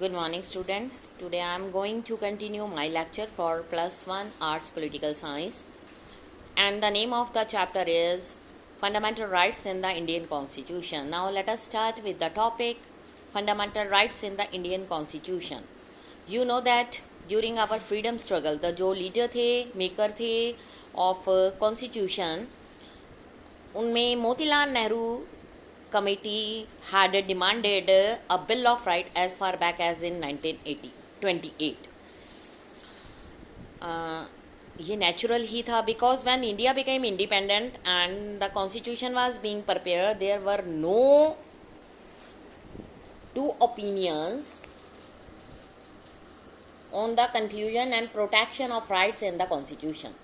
Good morning, students. Today I am going to continue my lecture for +1 Arts Political Science, and the name of the chapter is Fundamental Rights in the Indian Constitution. Now let us start with the topic Fundamental Rights in the Indian Constitution. You know that during our freedom struggle, the जो leader थे, maker थे of constitution, उनमें Motilal Nehru committee had demanded a bill of right as far back as in 1928. ये natural ही था because when India became independent and the constitution was being prepared, there were no two opinions on the conclusion and protection of rights in the constitution.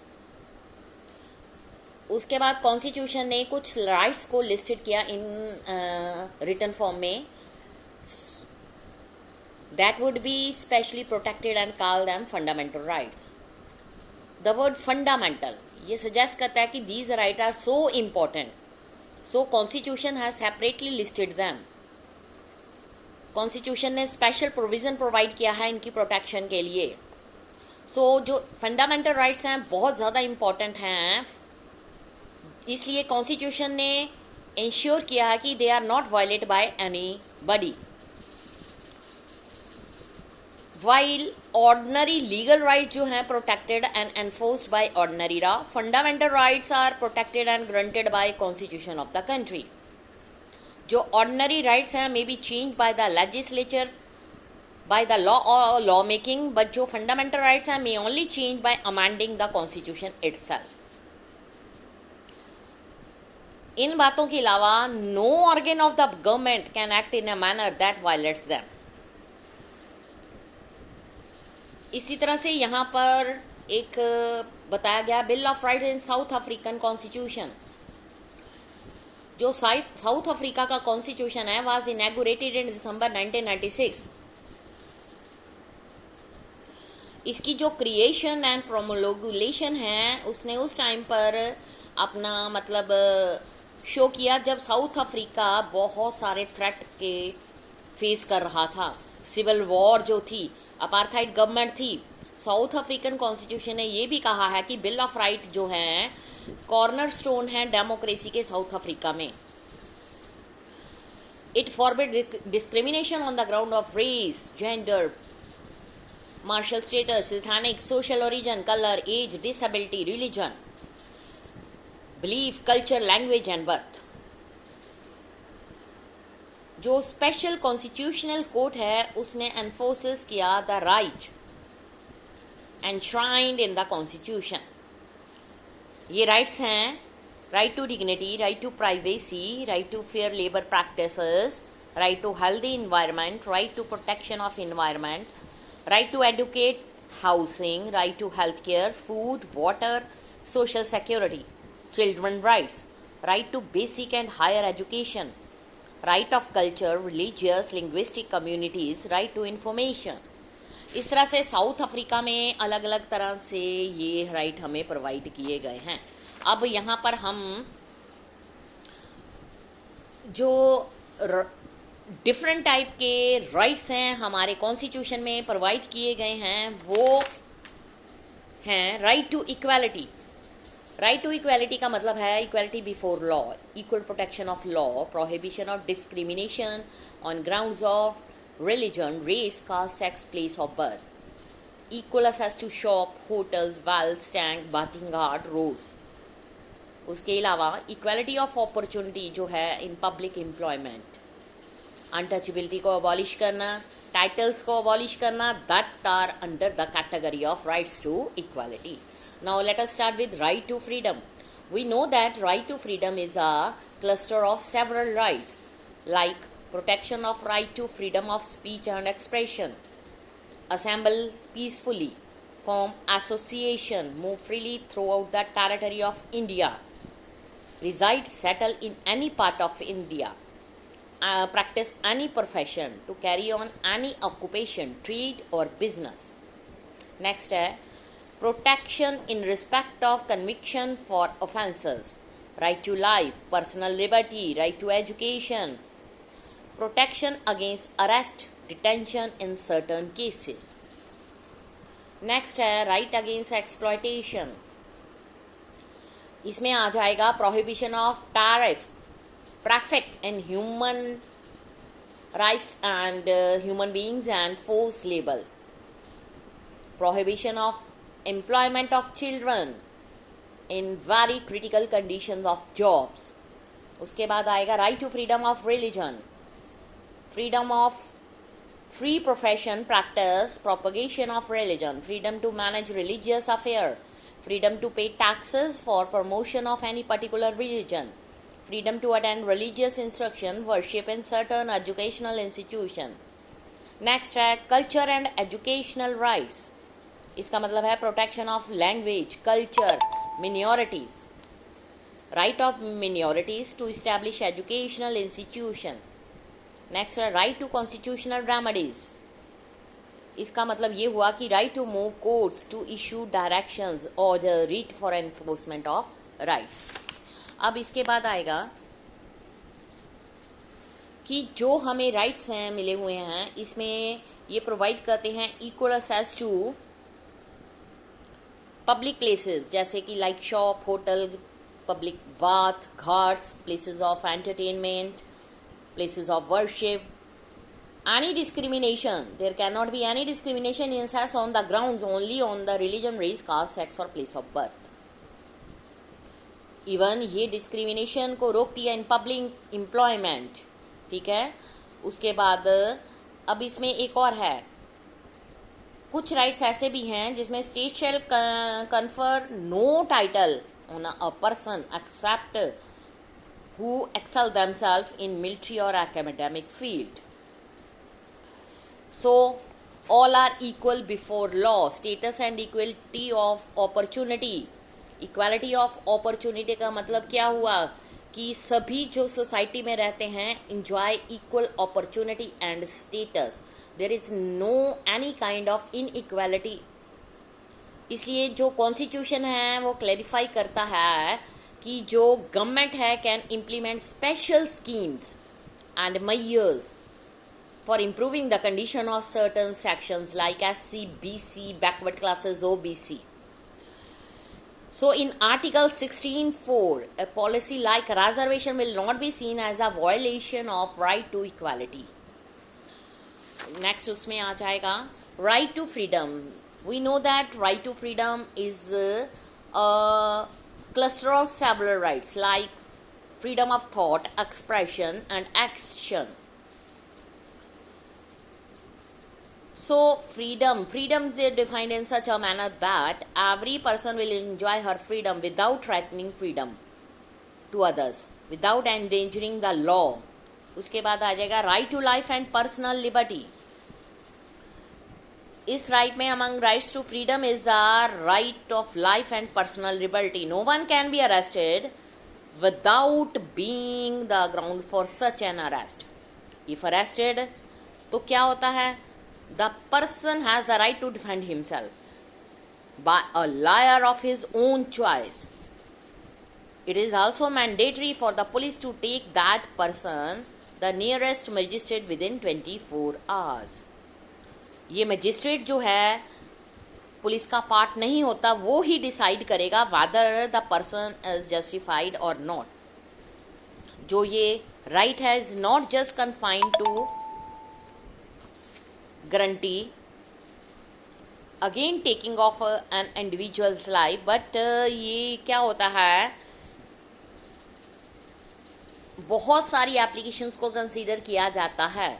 उसके बाद constitution ने कुछ rights को listed किया in written form में that would be specially protected and call them fundamental rights. The word fundamental ये suggest करता है कि these right are so important, so constitution has separately listed them. Constitution ने special provision provide किया है इनकी protection के लिए. सो जो फंडामेंटल राइट्स हैं बहुत ज़्यादा इम्पॉर्टेंट हैं, इसलिए कॉन्स्टिट्यूशन ने इंश्योर किया है कि they are not violate by anybody. While ordinary legal rights जो हैं protected and enforced by ordinary law, fundamental rights are protected and granted by constitution of the country. जो ordinary rights हैं may be change by the legislature by the law और law making, but जो fundamental rights हैं may only change by amending the constitution itself. इन बातों के अलावा no organ of the government can act in a manner that violets them. इसी तरह से यहाँ पर एक बताया गया bill of rights in south African constitution. जो साउथ अफ्रीका का कॉन्स्टिट्यूशन है वाज इनॉग्रेटेड इन दिसंबर 1996. इसकी जो क्रिएशन एंड प्रोमोलगुलेशन है उसने उस टाइम पर अपना मतलब शो किया जब साउथ अफ्रीका बहुत सारे थ्रेट के फेस कर रहा था. सिविल वॉर जो थी, अपार्थाइड गवर्नमेंट थी. साउथ अफ्रीकन कॉन्स्टिट्यूशन ने ये भी कहा है कि बिल ऑफ राइट जो है कॉर्नर स्टोन है डेमोक्रेसी के साउथ अफ्रीका में. It forbid discrimination on the ground of race, gender, marital status, ethnic, social origin, colour, age, disability, religion, belief, culture, language and birth. जो special constitutional court है उसने enforces किया the right enshrined in the constitution. ये rights हैं right to dignity, right to privacy, right to fair labour practices, right to healthy environment, right to protection of environment, right to educate, housing, right to health care, food, water, social security, children rights, right to basic and higher education, right of culture, religious, linguistic communities, right to information. इस तरह से south Africa में अलग अलग तरह से ये right हमें प्रोवाइड किए गए हैं. अब यहाँ पर हम जो डिफरेंट टाइप के राइट्स हैं हमारे कॉन्स्टिट्यूशन में प्रोवाइड किए गए हैं वो हैं right to equality. Right to equality का मतलब है equality before law, equal protection of law, prohibition of discrimination on grounds of religion, race, caste, sex, place of birth, equal access to shop, hotels, wells, tank, bathing ghat, roads. उसके अलावा equality of opportunity जो है in public employment, untouchability को abolish करना, titles को abolish करना, that are under the category of rights to equality. Now let us start with right to freedom. We know that right to freedom is a cluster of several rights like protection of right to freedom of speech and expression, assemble peacefully, form association, move freely throughout the territory of India, reside, settle in any part of India, practice any profession, to carry on any occupation, trade or business. Next है protection in respect of conviction for offences, right to life, personal liberty, right to education, protection against arrest, detention in certain cases. Next है right against exploitation. इसमें आ जाएगा prohibition of tariff, traffic in human rights and human beings and forced labor. Prohibition of employment of children in very critical conditions of jobs. उसके बाद आएगा right to freedom of religion, freedom of free profession, practice, propagation of religion, freedom to manage religious affair, freedom to pay taxes for promotion of any particular religion, freedom to attend religious instruction, worship in certain educational institution. Next है culture and educational rights. इसका मतलब है protection of language, culture, minorities, right of minorities to establish educational institution. Next है right to constitutional remedies. इसका मतलब ये हुआ कि right to move courts to issue directions और the writ for enforcement of rights. अब इसके बाद आएगा कि जो हमें राइट्स हैं मिले हुए हैं, इसमें ये प्रोवाइड करते हैं equal access to public places, जैसे कि like shop, hotel, public bath, ghats, places of entertainment, places of worship. Any discrimination, there cannot be any discrimination in sex on the grounds only on the religion, race, caste, sex or place of birth. Even ये discrimination को रोकती है in public employment. ठीक है. उसके बाद अब इसमें एक और है, कुछ राइट्स ऐसे भी हैं जिसमें state shall confer no title on a person except who excel themselves in military or academic field. So all are equal before law. Status and equality of opportunity. Equality of opportunity का मतलब क्या हुआ कि सभी जो society में रहते हैं enjoy equal opportunity and status. There is no any kind of inequality. इसलिए जो कॉन्स्टिट्यूशन है वो क्लैरिफाई करता है कि जो गवर्नमेंट है can implement special schemes and measures for improving the condition of certain sections like SC, BC, backward classes, OBC. So in Article 16(4), a policy like reservation will not be seen as a violation of right to equality. Next उसमें आ जाएगा right to freedom. We know that right to freedom is a cluster of several rights like freedom of thought, expression and action. So freedom is defined in such a manner that every person will enjoy her freedom without threatening freedom to others, without endangering the law. उसके बाद आ जाएगा right to life and personal liberty. इस right में among rights to freedom is the right of life and personal liberty. No one can be arrested without being the ground for such an arrest. If arrested तो क्या होता है, the person has the right to defend himself by a lawyer of his own choice. It is also mandatory for the police to take that person the nearest magistrate within 24 hours. ये magistrate जो है police का part नहीं होता, वो ही decide करेगा whether the person is justified और नॉट. जो ये राइट है is not just confined to guarantee again taking of an individual's life, but ये क्या होता है, बहुत सारी एप्लीकेशंस को कंसीडर किया जाता है.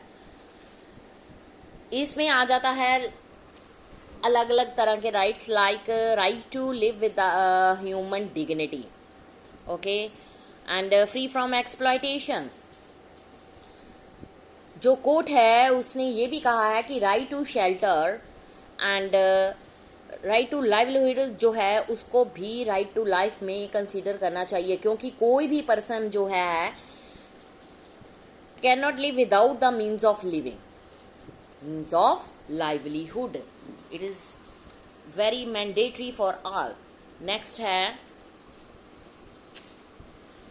इसमें आ जाता है अलग अलग तरह के rights like right to live with human dignity, okay, and free from exploitation. जो कोर्ट है उसने ये भी कहा है कि right to shelter and right to livelihood जो है उसको भी राइट टू लाइफ में कंसीडर करना चाहिए, क्योंकि कोई भी पर्सन जो है can not live without the means of living, means of livelihood. It is very mandatory for all. Next है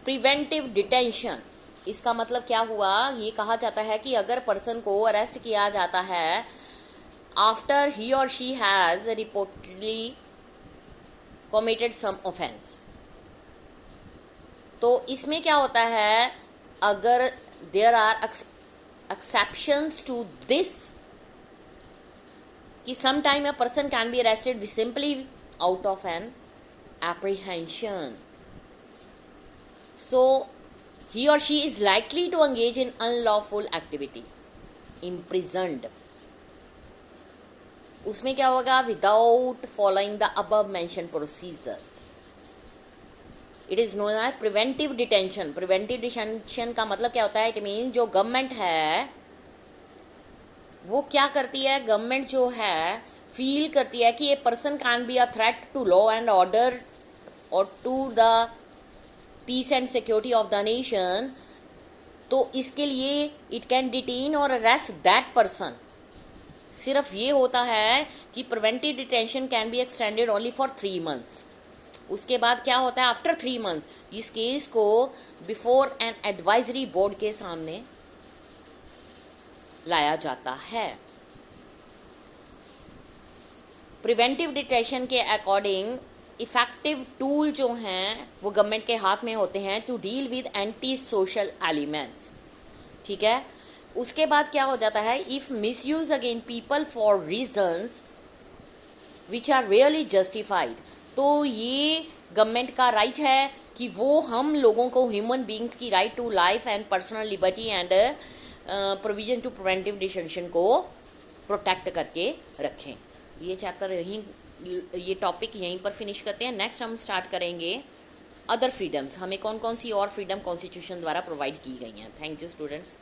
preventive detention. इसका मतलब क्या हुआ, ये कहा जाता है कि अगर पर्सन को अरेस्ट किया जाता है आफ्टर ही और she has reportedly committed some offence, तो इसमें क्या होता है, अगर there are exceptions to this कि some time a person can be arrested simply out of an apprehension, so he or she is likely to engage in unlawful activity, imprisoned. उसमें क्या होगा, without following the above mentioned procedures. It is known as preventive detention. Preventive detention का मतलब क्या होता है, it means जो government है वो क्या करती है, गवर्नमेंट जो है फील करती है कि ये person can be a threat to law and order और to the peace and security of the nation, तो इसके लिए इट कैन डिटेन और अरेस्ट दैट पर्सन. सिर्फ ये होता है कि preventive detention can be extended only for 3 months. उसके बाद क्या होता है, आफ्टर 3 months इस केस को बिफोर एन एडवाइजरी बोर्ड के सामने लाया जाता है. प्रिवेंटिव डिटेंशन के अकॉर्डिंग इफेक्टिव टूल जो हैं वो गवर्नमेंट के हाथ में होते हैं to deal with anti social elements. ठीक है, उसके बाद क्या हो जाता है, if misuse again people for reasons which are really justified, तो ये गवर्नमेंट का राइट है कि वो हम लोगों को, ह्यूमन बींग्स की right to life and personal liberty and provision to preventive detention को प्रोटेक्ट करके रखें. ये चैप्टर यहीं, ये टॉपिक यहीं पर फिनिश करते हैं. नेक्स्ट हम स्टार्ट करेंगे अदर फ्रीडम्स, हमें कौन कौन सी और फ्रीडम कॉन्स्टिट्यूशन द्वारा प्रोवाइड की गई हैं. Thank you students.